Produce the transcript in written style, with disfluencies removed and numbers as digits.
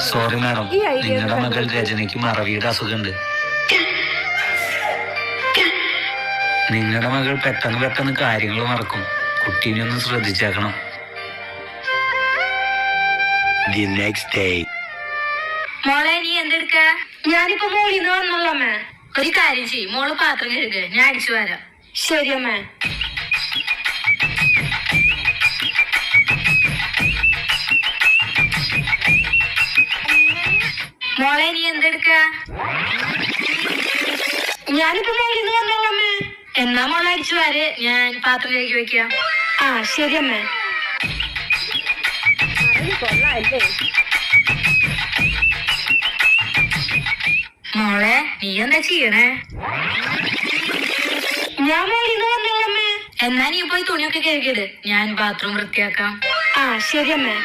Sorry madam, നിങ്ങളുടെ മകൾ രജനിക്ക് മറവിയുടെ അസുഖമുണ്ട്. നിങ്ങളുടെ മകൾ പെട്ടെന്ന് കാര്യങ്ങൾ മറക്കും. കുട്ടീനെ ഒന്ന് ശ്രദ്ധിച്ചേക്കണം. The next day. മോളെ നീ എന്തെടുക്ക? ഞാനിപ്പോ മോളിന്ന് വന്നോളൂ അമ്മേ. ഒരു കാര്യം ചെയ്യും, മോള് പാത്രം കഴുകുക, ഞാൻ അടിച്ചു വരാം. ശരി അമ്മേ. മോളെ നീ എന്തെടുക്ക? ഞാനിപ്പോ മോളിന്ന് വന്നോളൂ അമ്മേ. എന്നാ മോളെ അടിച്ചു വാര്, ഞാൻ പാത്രം കഴുകി വെക്കാം. ആ ശരി അമ്മേ. മോളെ നീ എന്താ ചെയ്യണേ? ഞാൻ മോളിന്ന് വന്നോളൂ അമ്മേ. എന്നാ നീ പോയി തുണിയൊക്കെ കഴുകിയിട്, ഞാൻ ബാത്റൂം വൃത്തിയാക്കാം. ആ ശരി അമ്മേ.